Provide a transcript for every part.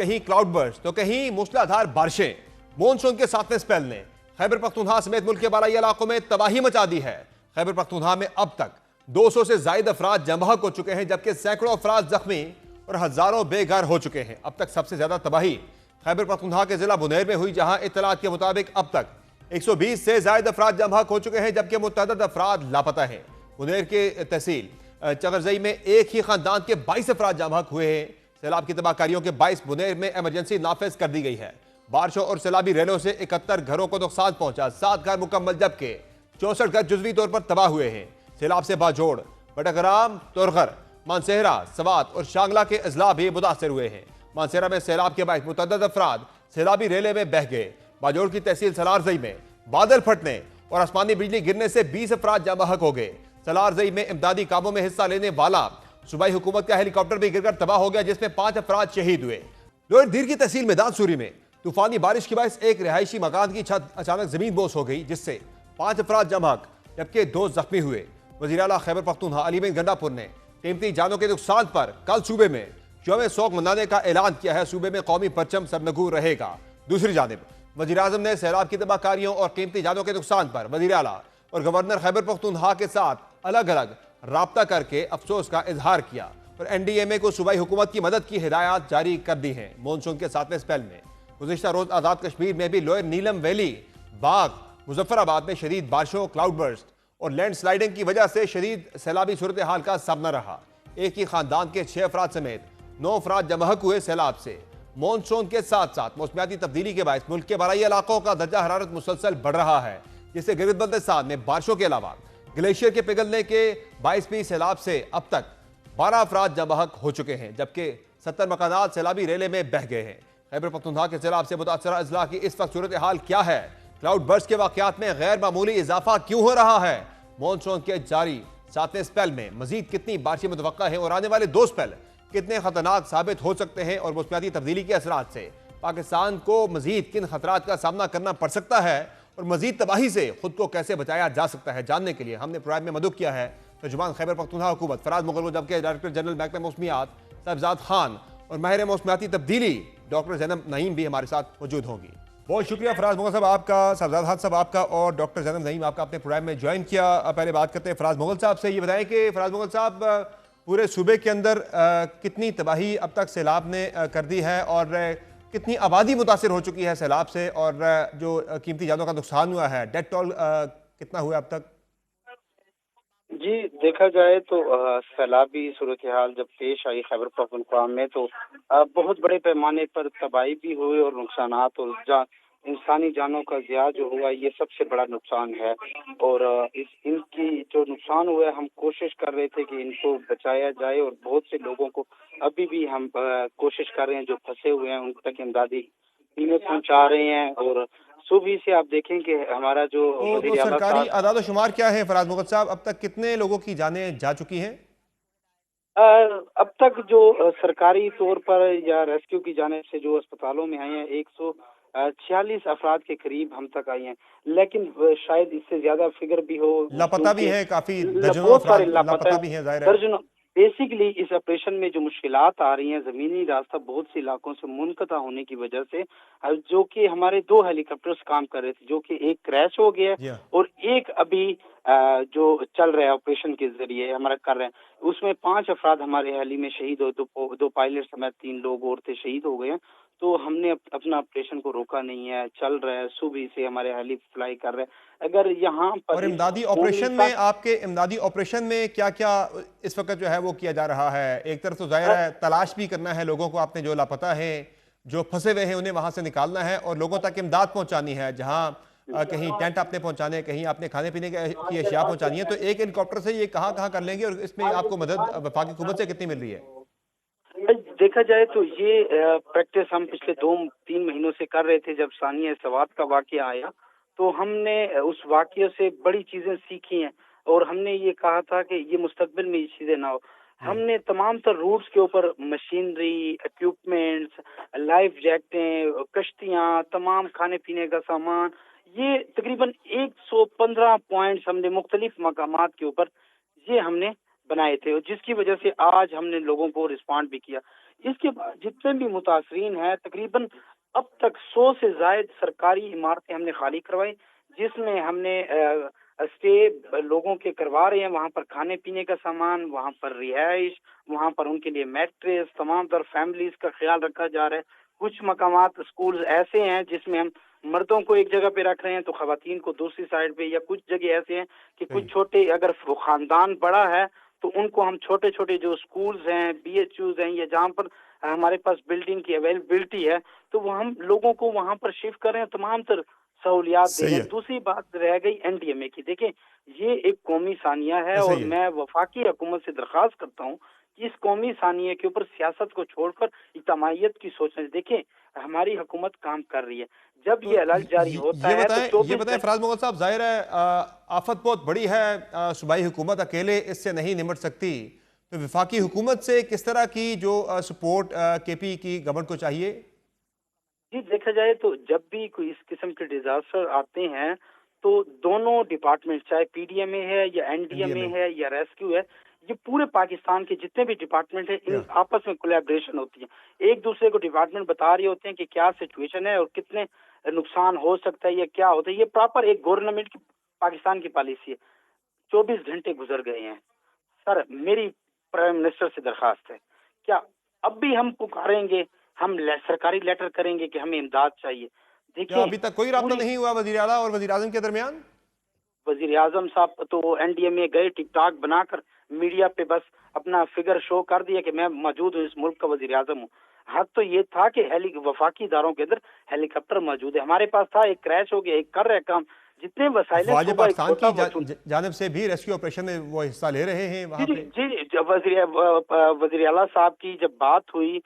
کہیں cloud burst تو کہیں موسلادھار بارشیں مونسون کے ساتویں سپیل نے خیبر پختونخوا سمیت ملک کے بالائی علاقوں میں تباہی مچا دی ہے۔ خیبر پختونخوا میں اب تک 200 سے زائد افراد جاں بحق ہو چکے ہیں، جبکہ سینکڑوں افراد زخمی اور ہزاروں بے گھر ہو چکے ہیں۔ اب تک سب سے زیادہ تباہی خیبر پختونخوا کے ضلع بنیر میں ہوئی، جہاں اطلاعات کے مطابق اب تک 120 سے زائد افراد جاں بحق ہو چکے ہیں، جبکہ متعدد افراد لاپتہ ہیں۔ بنیر کے تحصیل چغرزئی میں ایک ہی خاندان کے 22 افراد جاں بحق ہوئے ہیں۔ سیلاب کی تباہ کاریوں کے باعث بنیر میں ایمرجنسی نافذ کر دی گئی ہے۔ بارشوں اور سیلابی ریلوں سے 71 گھروں کو نقصان پہنچا، 7 گھر مکمل جبکہ 64 گھر جزوی طور پر تباہ ہوئے ہیں۔ سیلاب سے باجوڑ، بٹگرام، تورغر، مانسہرہ، سوات اور شانگلہ کے اضلاع بھی متاثر ہوئے ہیں۔ مانسہرہ میں سیلاب کے باعث متعدد افراد سیلابی ریلے میں بہہ گئے۔ باجوڑ کی تحصیل سلارزئی میں بادل پھٹنے اور آسمانی بجلی گرنے سے 20 افراد جاں بحق ہو گئے۔ سلارزئی میں امدادی کاموں میں حصہ لینے والا صوبائی حکومت کا ہیلی کاپٹر بھی گر کر تباہ ہو گیا، جس میں 5 افراد شہید ہوئے۔ لوئر دیر کی تحصیل میدان سوری میں طوفانی بارش کے باعث ایک رہائشی مکان کی چھت اچانک زمین بوس ہو گئی، جس سے 5 افراد جاں بحق جبکہ 2 زخمی ہوئے۔ وزیر اعلیٰ خیبر پختونخوا علی بن گنڈا پور نے قیمتی جانوں کے نقصان پر کل صوبے میں یوم سوگ منانے کا اعلان کیا ہے۔ صوبے میں قومی پرچم سرنگوں رہے گا۔ دوسری جانب وزیر اعظم نے سیلاب کی تباہ کاریوں اور قیمتی جانوں کے نقصان پر وزیر اعلیٰ اور گورنر خیبر پختونخوا کے ساتھ الگ الگ رابطہ کر کے افسوس کا اظہار کیا اور این ڈی ایم اے کو صوبائی حکومت کی مدد کی ہدایات جاری کر دی ہیں۔ مونسون کے ساتویں سپیل میں گزشتہ روز آزاد کشمیر میں بھی لوئر نیلم ویلی، باغ، مظفر آباد میں شدید بارشوں، کلاؤڈ برسٹ اور لینڈ سلائیڈنگ کی وجہ سے شدید سیلابی صورتحال کا سامنا رہا۔ ایک ہی خاندان کے 6 افراد سمیت 9 افراد جاں بحق ہوئے۔ سیلاب سے مونسون کے ساتھ ساتھ موسمیاتی تبدیلی کے باعث ملک کے بالائی علاقوں کا درجہ حرارت مسلسل بڑھ رہا ہے، جس سے گرد بلتستان میں بارشوں کے علاوہ گلیشیئر کے پگھلنے کے باعث بھی سیلاب سے اب تک 12 افراد جاں بحق ہو چکے ہیں، جبکہ 70 مکانات سیلابی ریلے میں بہہ گئے ہیں۔ خیبر پختونخوا کے سیلاب سے متاثرہ اضلاع کی اس وقت صورتحال کیا ہے؟ کلاؤڈ برسٹ کے واقعات میں غیر معمولی اضافہ کیوں ہو رہا ہے؟ مونسون کے جاری 7ویں سپیل میں مزید کتنی بارشیں متوقع ہیں اور آنے والے 2 سپیل کتنے خطرناک ثابت ہو سکتے ہیں، اور موسمیاتی تبدیلی کے اثرات سے پاکستان کو مزید کن خطرات کا سامنا کرنا پڑ سکتا ہے اور مزید تباہی سے خود کو کیسے بچایا جا سکتا ہے، جاننے کے لیے ہم نے پروگرام میں مدعو کیا ہے ترجمان خیبر پختونخوا حکومت فراز مغل کو، جبکہ ڈائریکٹر جنرل محکمہ موسمیات صاحبزاد خان اور ماہر موسمیاتی تبدیلی ڈاکٹر زینب نعیم بھی ہمارے ساتھ موجود ہوں گی۔ بہت شکریہ فراز مغل صاحب آپ کا، صاحبزاد خان صاحب آپ کا، اور ڈاکٹر زینب نعیم آپ کا اپنے پروگرام میں جوائن کیا۔ پہلے بات کرتے ہیں فراز مغل صاحب سے۔ یہ بتائیں کہ فراز مغل صاحب پورے صوبے کے اندر کتنی تباہی اب تک سیلاب نے کر دی ہے اور کتنی آبادی متاثر ہو چکی ہے سیلاب سے، اور جو قیمتی جانوں کا نقصان ہوا ہے، ڈیتھ ٹول کتنا ہوا اب تک؟ جی دیکھا جائے تو سیلابی صورتحال جب پیش آئی خیبر پختونخوا میں تو بہت بڑے پیمانے پر تباہی بھی ہوئی اور نقصانات، اور انسانی جانوں کا ضیاع جو ہوا یہ سب سے بڑا نقصان ہے۔ اور ان کی جو نقصان ہوا ہے، ہم کوشش کر رہے تھے کہ ان کو بچایا جائے، اور بہت سے لوگوں کو ابھی بھی ہم کوشش کر رہے ہیں جو پھنسے ہوئے ہیں ان تک امدادی ٹیمیں پہنچا رہے ہیں۔ اور صبح سے آپ دیکھیں کہ ہمارا جو تو سرکاری اعداد و شمار کیا ہے فراز مغل صاحب؟ اب تک کتنے لوگوں کی جانیں جا چکی ہیں؟ اب تک جو سرکاری طور پر یا ریسکیو کی جانب سے جو اسپتالوں میں آئے ہیں 146 افراد کے قریب ہم تک آئی ہیں، لیکن شاید اس سے زیادہ فگر بھی ہو، لاپتہ بھی ہے، کافی درجنوں بہت سارے افراد لاپتہ بھی ہیں، ظاہر ہے۔ درجنوں بیسیکلی اس آپریشن میں جو مشکلات آ رہی ہیں، زمینی راستہ بہت سے علاقوں سے منقطع ہونے کی وجہ سے، جو کہ ہمارے 2 ہیلی کاپٹرز کام کر رہے تھے، جو کہ ایک کریش ہو گیا اور ایک ابھی جو چل رہا ہے آپریشن کے ذریعے ہمارا کر رہے ہیں، اس میں 5 افراد ہمارے ہیلی میں شہید ہوئے، 2 پائلٹ سمیت 3 لوگ اور تھے شہید ہو گئے ہیں۔ تو ہم نے اپنا آپریشن کو روکا نہیں ہے، چل رہا ہے، صبح سے ہمارے ہیلی فلائی کر رہے ہیں۔ اگر یہاں پر اور امدادی آپریشن میں آپ کے امدادی آپریشن میں کیا کیا اس وقت جو ہے وہ کیا جا رہا ہے؟ ایک طرف تو ظاہر ہے تلاش بھی کرنا ہے لوگوں کو، آپ نے جو لاپتہ ہیں، جو پھنسے ہوئے ہیں انہیں وہاں سے نکالنا ہے، اور لوگوں تک امداد پہنچانی ہے، جہاں کہیں ٹینٹ آپ نے پہنچانے، کہیں آپ نے کھانے پینے کی اشیاء پہنچانی ہے، تو ایک ہیلی کاپٹر سے یہ کہاں کہاں کر لیں گے، اور اس میں آپ کو مدد وفاقی حکومت سے کتنی مل رہی ہے؟ دیکھا جائے تو یہ پریکٹس ہم پچھلے 2-3 مہینوں سے کر رہے تھے۔ جب ثانیہ سوات کا واقعہ آیا تو ہم نے اس واقعے سے بڑی چیزیں سیکھی ہیں، اور ہم نے یہ کہا تھا کہ یہ مستقبل میں یہ چیزیں نہ ہو۔ ہم نے تمام تر روٹس کے اوپر مشینری، ایکوپمنٹس، لائف جیکٹیں، کشتیاں، تمام کھانے پینے کا سامان، یہ تقریباً 115 پوائنٹس ہم نے مختلف مقامات کے اوپر یہ ہم نے بنائے تھے، اور جس کی وجہ سے آج ہم نے لوگوں کو رسپانڈ بھی کیا۔ اس کے بعد جتنے بھی متاثرین ہیں تقریباً اب تک 100 سے زائد سرکاری عمارتیں ہم نے خالی کروائی، جس میں ہم نے اسٹے لوگوں کے کروا رہے ہیں، وہاں پر کھانے پینے کا سامان، وہاں پر رہائش، وہاں پر ان کے لیے میٹریس، تمام تر فیملیز کا خیال رکھا جا رہا ہے۔ کچھ مقامات اسکول ایسے ہیں جس میں ہم مردوں کو ایک جگہ پہ رکھ رہے ہیں تو خواتین کو دوسری سائڈ پہ، یا کچھ جگہ ایسے ہیں کہ کچھ صحیح چھوٹے، اگر وہ خاندان بڑا ہے تو ان کو ہم چھوٹے چھوٹے جو اسکولز ہیں، بی ایچ یوز ہیں، یا جہاں پر ہمارے پاس بلڈنگ کی اویلیبلٹی ہے تو وہ ہم لوگوں کو وہاں پر شفٹ کر رہے ہیں، تمام تر سہولیات دے رہے صحیح ہیں۔ دوسری بات رہ گئی این ڈی ایم اے کی، دیکھیں یہ ایک قومی ثانیہ ہے ہے اور صحیح ہے میں وفاقی حکومت سے درخواست کرتا ہوں کہ اس قومی ثانیہ کے اوپر سیاست کو چھوڑ کر اجتماعیت کی سوچیں۔ دیکھیں ہماری حکومت کام کر رہی ہے، جب تو یہ اعلان جاری ہوتا ہے تو یہ 24 بتائیں فراز محمد صاحب، ظاہر ہے آفت بہت بڑی ہے، صوبائی حکومت اکیلے اس سے نہیں نمٹ سکتی، تو وفاقی حکومت سے کس طرح کی جو سپورٹ کے پی کی گورنمنٹ کو چاہیے؟ جی دیکھا جائے تو جب بھی کوئی اس قسم کے ڈیزاسٹر آتے ہیں تو دونوں ڈپارٹمنٹ، چاہے پی ڈی ایم اے ہے یا N D N D M M A A ہے یا ریسکیو ہے، یہ پورے پاکستان کے جتنے بھی ڈپارٹمنٹ ہیں ان آپس میں کولیبریشن ہوتی ہے، ایک دوسرے کو ڈپارٹمنٹ بتا رہے ہوتے ہیں کہ کیا سچویشن ہے اور کتنے نقصان ہو سکتا ہے یا کیا ہوتا ہے۔ یہ پراپر ایک گورنمنٹ کی، پاکستان کی پالیسی ہے۔ 24 گھنٹے گزر گئے ہیں سر، میری پرائم منسٹر سے درخواست ہے، کیا اب بھی ہم پکاریں گے، ہم سرکاری لیٹر کریں گے کہ ہمیں امداد چاہیے؟ کیا دیکھیں ابھی تک کوئی رابطہ پوری، نہیں ہوا وزیر اعلیٰ اور وزیر اعظم کے درمیان؟ وزیر اعظم صاحب تو این ڈی ایم اے گئے، ٹک ٹاک بنا کر میڈیا پہ بس اپنا فگر شو کر دیا کہ میں موجود ہوں، اس ملک کا وزیر اعظم ہوں۔ حق تو یہ تھا کہ وفاقی اداروں کے اندر ہیلی کاپٹر موجود ہے، ہمارے پاس تھا، ایک کریش ہو گیا، ایک کر رہے کام، جتنے وسائل ہیں، افواج صوبہ ایک پاکستان چھوٹا کی وطن۔ جانب سے بھی ریسکیو آپریشن میں وہ حصہ لے رہے ہیں جی وہاں جی پہ؟ جی جی، وزیر اعلیٰ صاحب کی جب بات ہوئی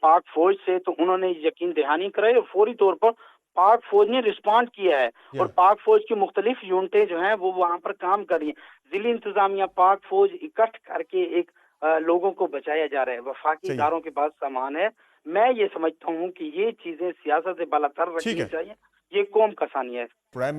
پاک فوج سے تو انہوں نے یقین دہانی کرائی اور فوری طور پر پاک فوج نے رسپانڈ کیا ہے، اور یا پاک فوج کی مختلف یونٹیں جو ہیں وہ وہاں پر کام کر رہی ہیں، ضلعی انتظامیہ پاک فوج اکٹھ کر کے ایک لوگوں کو بچایا جا رہا ہے، وفاقی صحیح ہے، اداروں کے پاس سامان ہے۔ میں یہ سمجھتا ہوں کہ یہ چیزیں سیاست سے بالا تر ٹھیک رکھنی ہے۔ چاہیے، یہ قوم کا ثانیہ ہے۔ پرائم